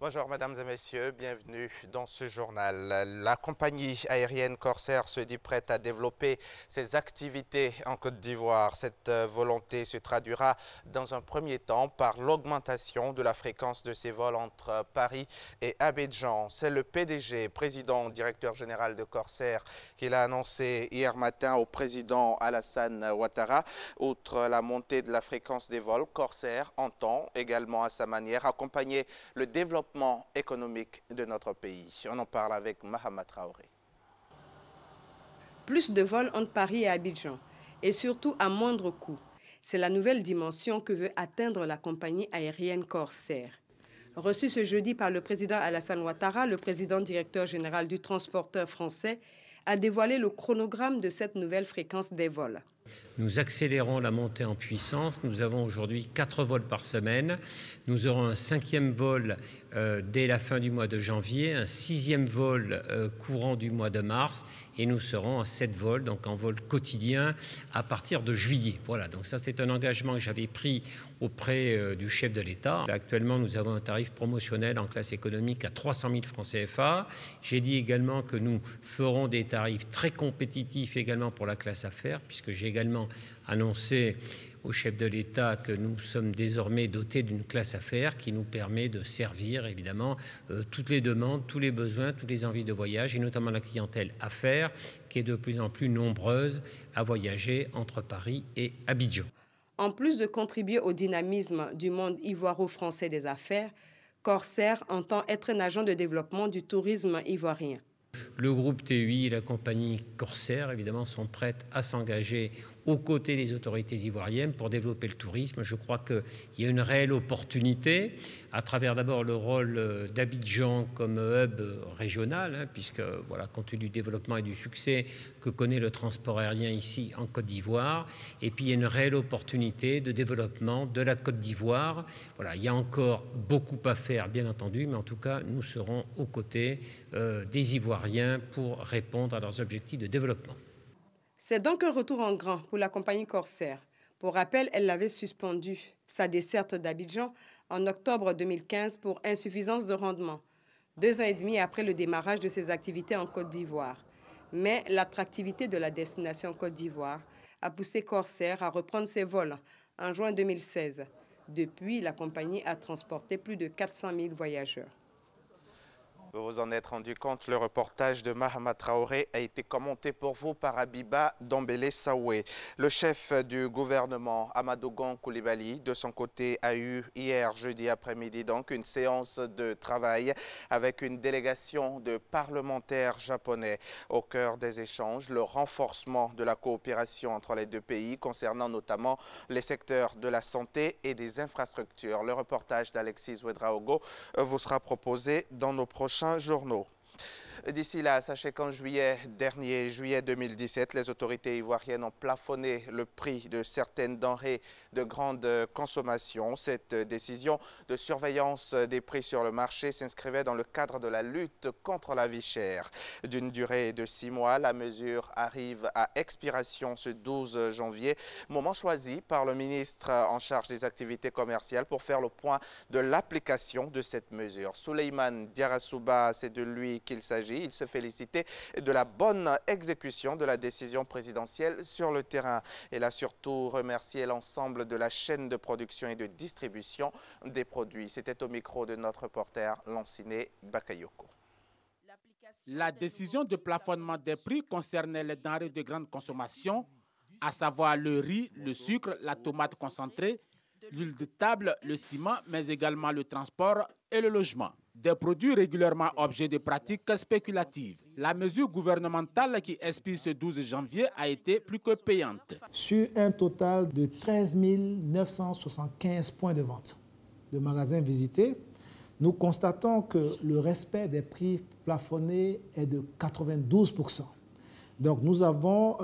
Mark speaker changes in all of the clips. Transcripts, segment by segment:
Speaker 1: Bonjour mesdames et messieurs, bienvenue dans ce journal. La compagnie aérienne Corsair se dit prête à développer ses activités en Côte d'Ivoire. Cette volonté se traduira dans un premier temps par l'augmentation de la fréquence de ses vols entre Paris et Abidjan. C'est le PDG, président directeur général de Corsair, qui l'a annoncé hier matin au président Alassane Ouattara. Outre la montée de la fréquence des vols, Corsair entend également à sa manière accompagner le développement économique de notre pays. On en parle avec Mahama Traoré.
Speaker 2: Plus de vols entre Paris et Abidjan, et surtout à moindre coût. C'est la nouvelle dimension que veut atteindre la compagnie aérienne Corsair. Reçu ce jeudi par le président Alassane Ouattara, le président directeur général du transporteur français a dévoilé le chronogramme de cette nouvelle fréquence des vols.
Speaker 3: Nous accélérons la montée en puissance. Nous avons aujourd'hui 4 vols par semaine. Nous aurons un 5e vol dès la fin du mois de janvier, un 6e vol courant du mois de mars et nous serons à 7 vols, donc en vol quotidien à partir de juillet. Voilà, donc ça c'est un engagement que j'avais pris auprès du chef de l'État. Actuellement, nous avons un tarif promotionnel en classe économique à 300 000 francs CFA. J'ai dit également que nous ferons des tarifs très compétitifs également pour la classe affaires, puisque j'ai également annoncé au chef de l'État que nous sommes désormais dotés d'une classe affaires qui nous permet de servir évidemment toutes les demandes, tous les besoins, toutes les envies de voyage et notamment la clientèle affaires qui est de plus en plus nombreuse à voyager entre Paris et Abidjan.
Speaker 2: En plus de contribuer au dynamisme du monde ivoiro-français des affaires, Corsair entend être un agent de développement du tourisme ivoirien.
Speaker 3: Le groupe TUI et la compagnie Corsair, évidemment, sont prêtes à s'engager aux côtés des autorités ivoiriennes pour développer le tourisme. Je crois qu'il y a une réelle opportunité, à travers d'abord le rôle d'Abidjan comme hub régional, puisque, voilà, compte tenu du développement et du succès que connaît le transport aérien ici en Côte d'Ivoire. Et puis, il y a une réelle opportunité de développement de la Côte d'Ivoire. Voilà, il y a encore beaucoup à faire, bien entendu, mais en tout cas, nous serons aux côtés des Ivoiriens pour répondre à leurs objectifs de développement.
Speaker 2: C'est donc un retour en grand pour la compagnie Corsair. Pour rappel, elle avait suspendu sa desserte d'Abidjan en octobre 2015 pour insuffisance de rendement, 2 ans et demi après le démarrage de ses activités en Côte d'Ivoire. Mais l'attractivité de la destination Côte d'Ivoire a poussé Corsair à reprendre ses vols en juin 2016. Depuis, la compagnie a transporté plus de 400 000 voyageurs.
Speaker 1: Vous vous en êtes rendu compte, le reportage de Mahama Traoré a été commenté pour vous par Abiba Dombele Saoué. Le chef du gouvernement, Amadou Gon Coulibaly, de son côté, a eu hier, jeudi après-midi, donc une séance de travail avec une délégation de parlementaires japonais. Au cœur des échanges, le renforcement de la coopération entre les deux pays concernant notamment les secteurs de la santé et des infrastructures. Le reportage d'Alexis Ouedraogo vous sera proposé dans nos prochains journaux. D'ici là, sachez qu'en juillet dernier, juillet 2017, les autorités ivoiriennes ont plafonné le prix de certaines denrées de grande consommation. Cette décision de surveillance des prix sur le marché s'inscrivait dans le cadre de la lutte contre la vie chère. D'une durée de 6 mois, la mesure arrive à expiration ce 12 janvier, moment choisi par le ministre en charge des activités commerciales pour faire le point de l'application de cette mesure. Souleymane Diarrassouba, c'est de lui qu'il s'agit. Il se félicitait de la bonne exécution de la décision présidentielle sur le terrain. Il a surtout remercié l'ensemble de la chaîne de production et de distribution des produits. C'était au micro de notre reporter Lanciné Bakayoko.
Speaker 4: La décision de plafonnement des prix concernait les denrées de grande consommation, à savoir le riz, le sucre, la tomate concentrée, l'huile de table, le ciment, mais également le transport et le logement. Des produits régulièrement objets de pratiques spéculatives. La mesure gouvernementale qui expire ce 12 janvier a été plus que payante.
Speaker 5: Sur un total de 13 975 points de vente de magasins visités, nous constatons que le respect des prix plafonnés est de 92%. Donc nous avons,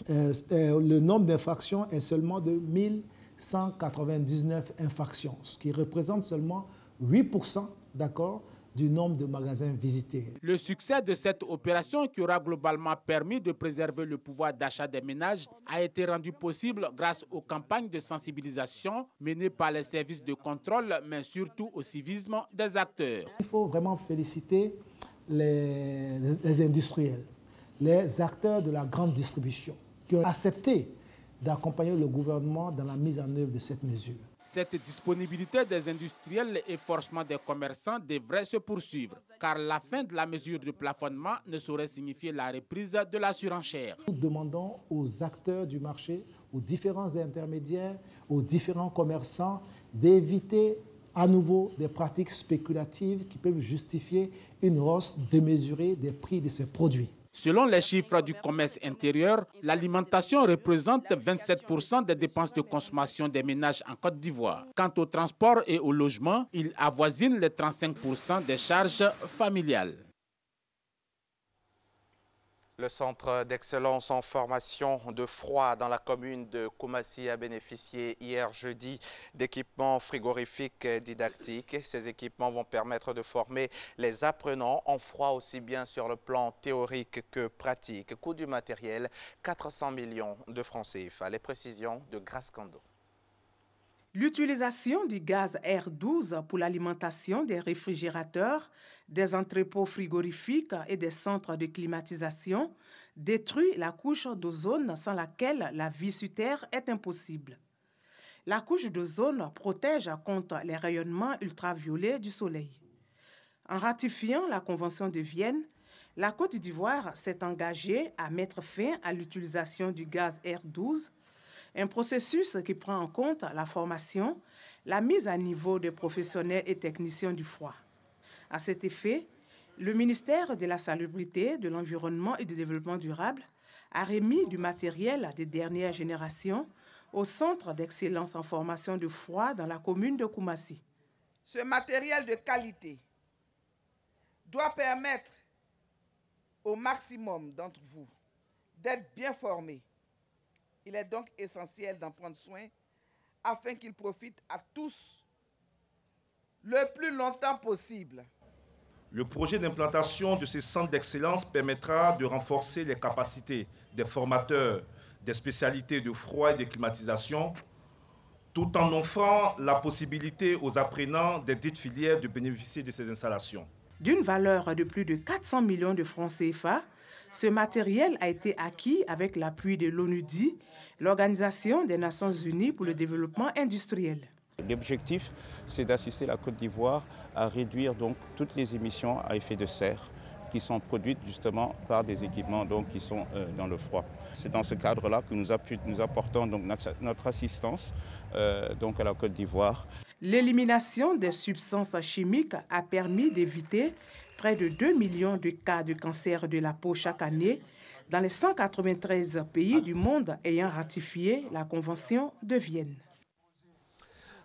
Speaker 5: le nombre d'infractions est seulement de 1199 infractions, ce qui représente seulement 8%, d'accord, du nombre de magasins visités.
Speaker 4: Le succès de cette opération, qui aura globalement permis de préserver le pouvoir d'achat des ménages, a été rendu possible grâce aux campagnes de sensibilisation menées par les services de contrôle, mais surtout au civisme des acteurs.
Speaker 5: Il faut vraiment féliciter les industriels, les acteurs de la grande distribution, qui ont accepté d'accompagner le gouvernement dans la mise en œuvre de cette mesure.
Speaker 4: Cette disponibilité des industriels et forcément des commerçants devrait se poursuivre, car la fin de la mesure de plafonnement ne saurait signifier la reprise de la surenchère.
Speaker 5: Nous demandons aux acteurs du marché, aux différents intermédiaires, aux différents commerçants d'éviter à nouveau des pratiques spéculatives qui peuvent justifier une hausse démesurée des prix de ces produits.
Speaker 4: Selon les chiffres du commerce intérieur, l'alimentation représente 27% des dépenses de consommation des ménages en Côte d'Ivoire. Quant au transport et au logement, il avoisine les 35% des charges familiales.
Speaker 1: Le centre d'excellence en formation de froid dans la commune de Koumassi a bénéficié hier jeudi d'équipements frigorifiques didactiques. Ces équipements vont permettre de former les apprenants en froid aussi bien sur le plan théorique que pratique. Coût du matériel, 400 millions de francs CFA. Les précisions de Grace Kando.
Speaker 6: L'utilisation du gaz R12 pour l'alimentation des réfrigérateurs, des entrepôts frigorifiques et des centres de climatisation détruit la couche d'ozone sans laquelle la vie sur Terre est impossible. La couche d'ozone protège contre les rayonnements ultraviolets du Soleil. En ratifiant la Convention de Vienne, la Côte d'Ivoire s'est engagée à mettre fin à l'utilisation du gaz R12, un processus qui prend en compte la formation, la mise à niveau des professionnels et techniciens du froid. À cet effet, le ministère de la Salubrité, de l'Environnement et du Développement durable a remis du matériel de dernière génération au Centre d'excellence en formation de froid dans la commune de Koumassi.
Speaker 7: Ce matériel de qualité doit permettre au maximum d'entre vous d'être bien formés. Il est donc essentiel d'en prendre soin afin qu'il profite à tous le plus longtemps possible.
Speaker 8: Le projet d'implantation de ces centres d'excellence permettra de renforcer les capacités des formateurs des spécialités de froid et de climatisation, tout en offrant la possibilité aux apprenants des dites filières de bénéficier de ces installations.
Speaker 6: D'une valeur de plus de 400 millions de francs CFA, ce matériel a été acquis avec l'appui de l'ONUDI, l'Organisation des Nations Unies pour le développement industriel.
Speaker 9: L'objectif, c'est d'assister la Côte d'Ivoire à réduire donc toutes les émissions à effet de serre qui sont produites justement par des équipements qui sont dans le froid. C'est dans ce cadre-là que nous apportons donc notre assistance à la Côte d'Ivoire.
Speaker 6: L'élimination des substances chimiques a permis d'éviter près de 2 millions de cas de cancer de la peau chaque année dans les 193 pays du monde ayant ratifié la Convention de Vienne.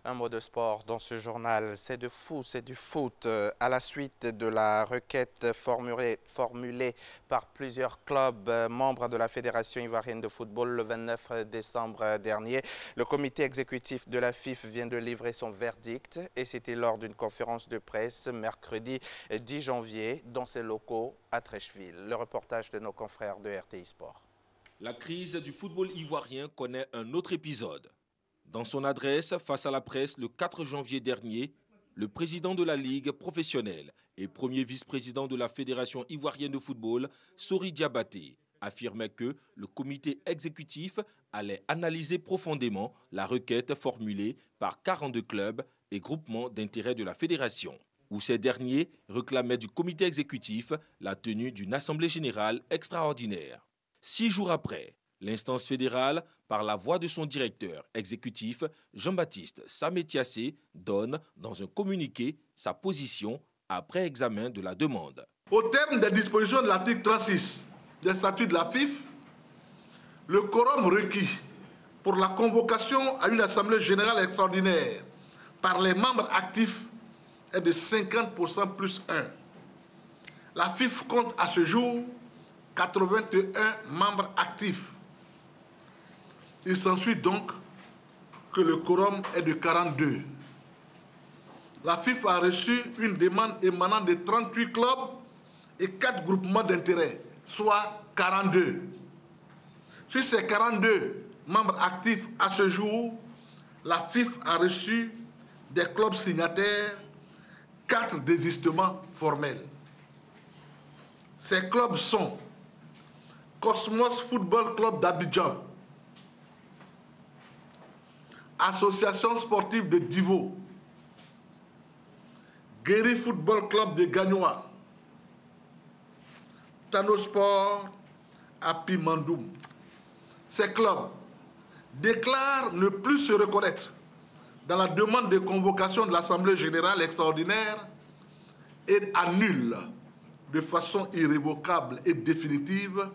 Speaker 1: Un mot de sport dans ce journal, c'est de foot, c'est du foot. À la suite de la requête formulée par plusieurs clubs membres de la Fédération ivoirienne de football le 29 décembre dernier, le comité exécutif de la FIF vient de livrer son verdict et c'était lors d'une conférence de presse mercredi 10 janvier dans ses locaux à Trècheville. Le reportage de nos confrères de RTI Sport.
Speaker 10: La crise du football ivoirien connaît un autre épisode. Dans son adresse face à la presse le 4 janvier dernier, le président de la Ligue professionnelle et premier vice-président de la Fédération ivoirienne de football, Sori Diabaté, affirmait que le comité exécutif allait analyser profondément la requête formulée par 42 clubs et groupements d'intérêt de la fédération, où ces derniers réclamaient du comité exécutif la tenue d'une assemblée générale extraordinaire. 6 jours après, l'instance fédérale, par la voix de son directeur exécutif, Jean-Baptiste Samétiassé, donne dans un communiqué sa position après examen de la demande.
Speaker 11: Au terme des dispositions de l'article 36 des statuts de la FIF, le quorum requis pour la convocation à une assemblée générale extraordinaire par les membres actifs est de 50% plus 1. La FIF compte à ce jour 81 membres actifs. Il s'ensuit donc que le quorum est de 42. la FIFA a reçu une demande émanant de 38 clubs et 4 groupements d'intérêt, soit 42. Sur ces 42 membres actifs à ce jour, la FIFA a reçu des clubs signataires, 4 désistements formels. Ces clubs sont Cosmos Football Club d'Abidjan, Association sportive de Divo, Guéry Football Club de Gagnoa, Tanosport à Pimandoum. Ces clubs déclarent ne plus se reconnaître dans la demande de convocation de l'Assemblée générale extraordinaire et annulent de façon irrévocable et définitive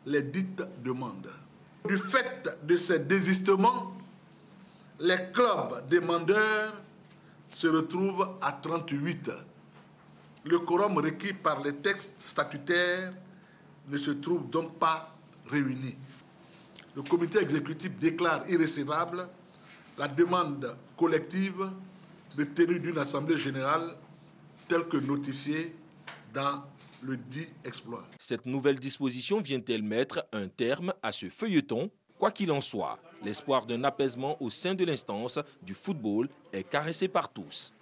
Speaker 11: les dites demandes. Du fait de ces désistements, les clubs demandeurs se retrouvent à 38. Le quorum requis par les textes statutaires ne se trouve donc pas réuni. Le comité exécutif déclare irrécevable la demande collective de tenue d'une assemblée générale telle que notifiée dans le dit exploit.
Speaker 10: Cette nouvelle disposition vient-elle mettre un terme à ce feuilleton? Quoi qu'il en soit, l'espoir d'un apaisement au sein de l'instance du football est caressé par tous.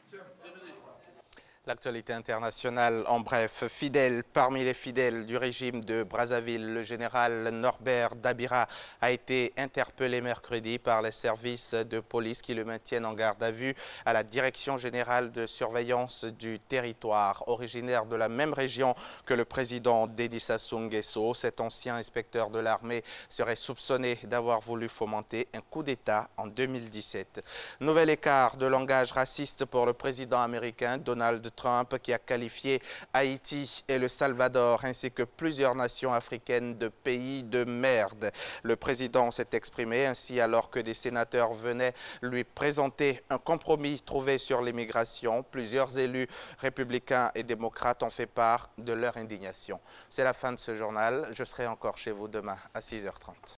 Speaker 1: L'actualité internationale, en bref, fidèle parmi les fidèles du régime de Brazzaville, le général Norbert Dabira a été interpellé mercredi par les services de police qui le maintiennent en garde à vue à la Direction générale de surveillance du territoire. Originaire de la même région que le président Dédi Sassou Nguesso, cet ancien inspecteur de l'armée serait soupçonné d'avoir voulu fomenter un coup d'État en 2017. Nouvel écart de langage raciste pour le président américain Donald Trump qui a qualifié Haïti et le Salvador ainsi que plusieurs nations africaines de pays de merde. Le président s'est exprimé ainsi alors que des sénateurs venaient lui présenter un compromis trouvé sur l'immigration. Plusieurs élus républicains et démocrates ont fait part de leur indignation. C'est la fin de ce journal. Je serai encore chez vous demain à 6h30.